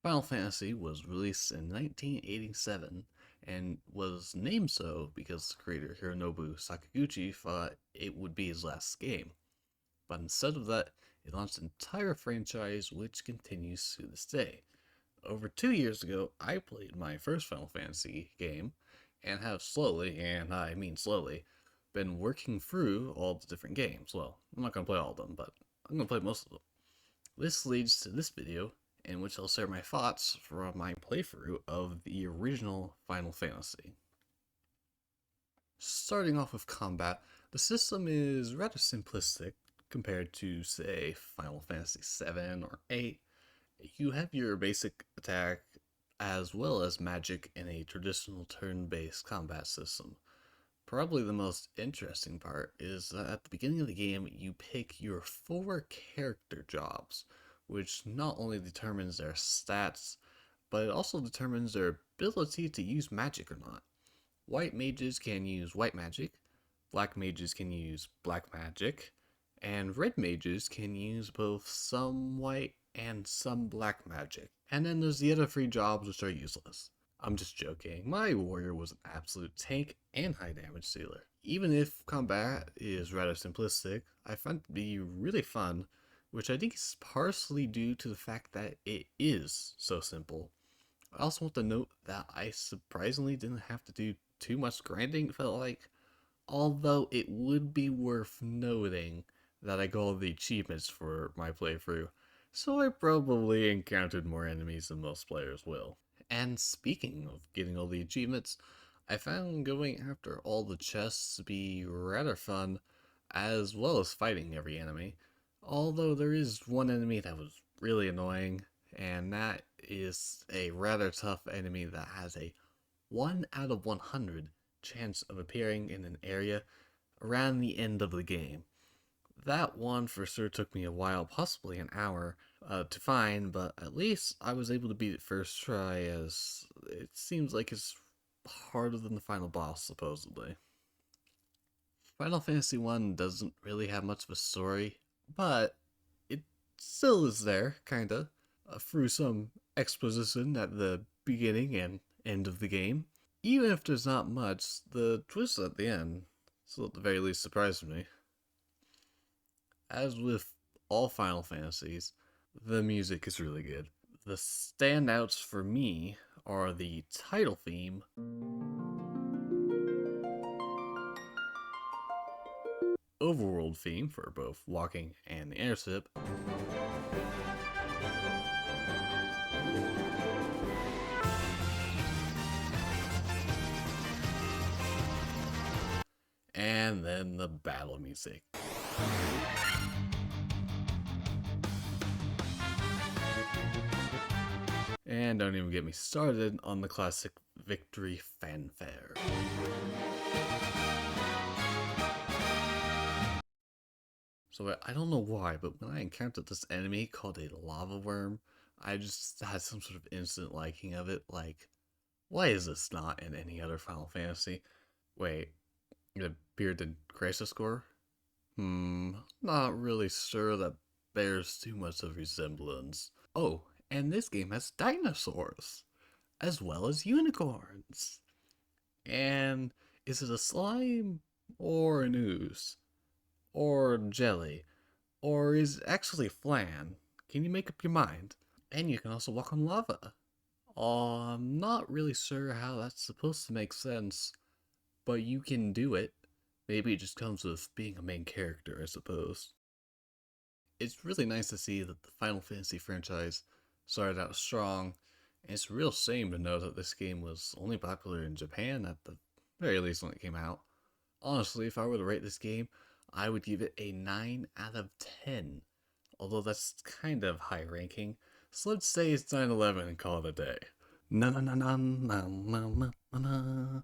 Final Fantasy was released in 1987 and was named so because creator Hironobu Sakaguchi thought it would be his last game. But instead of that, it launched an entire franchise which continues to this day. Over 2 years ago, I played my first Final Fantasy game and have slowly, and I mean slowly, been working through all the different games. Well, I'm not going to play all of them, but I'm going to play most of them. This leads to this video, in which I'll share my thoughts from my playthrough of the original Final Fantasy. Starting off with combat, the system is rather simplistic compared to, say, Final Fantasy 7 or 8. You have your basic attack as well as magic in a traditional turn-based combat system. Probably the most interesting part is that at the beginning of the game, you pick your 4 character jobs, which not only determines their stats, but it also determines their ability to use magic or not. White mages can use white magic, black mages can use black magic, and red mages can use both some white and some black magic. And then there's the other 3 jobs which are useless. I'm just joking. My warrior was an absolute tank and high damage dealer. Even if combat is rather simplistic, I find it to be really fun, which I think is partially due to the fact that it is so simple. I also want to note that I surprisingly didn't have to do too much grinding, it felt like, although it would be worth noting that I got all the achievements for my playthrough, so I probably encountered more enemies than most players will. And speaking of getting all the achievements, I found going after all the chests to be rather fun, as well as fighting every enemy. Although there is one enemy that was really annoying, and that is a rather tough enemy that has a 1 out of 100 chance of appearing in an area around the end of the game. That one for sure took me a while, possibly an hour, to find, but at least I was able to beat it first try, as it seems like it's harder than the final boss, supposedly. Final Fantasy 1 doesn't really have much of a story, but it still is there, kinda, through some exposition at the beginning and end of the game. Even if there's not much, the twist at the end still at the very least surprised me. As with all Final Fantasies, the music is really good. The standouts for me are the title theme, overworld theme for both walking and the airship, and then the battle music. And don't even get me started on the classic victory fanfare. So I don't know why, but when I encountered this enemy called a lava worm, I just had some sort of instant liking of it. Like, why is this not in any other Final Fantasy? Wait, the bearded crisis core? Not really sure that bears too much of resemblance. Oh, and this game has dinosaurs, as well as unicorns. And is it a slime, or an ooze, or jelly, or is it actually flan? Can you make up your mind? And you can also walk on lava. I'm not really sure how that's supposed to make sense, but you can do it. Maybe it just comes with being a main character, I suppose. It's really nice to see that the Final Fantasy franchise started out strong, and it's a real shame to know that this game was only popular in Japan at the very least when it came out. Honestly, if I were to rate this game, I would give it a 9 out of 10, although that's kind of high ranking, so let's say it's 9/11 and call it a day. Na na na na na na na na.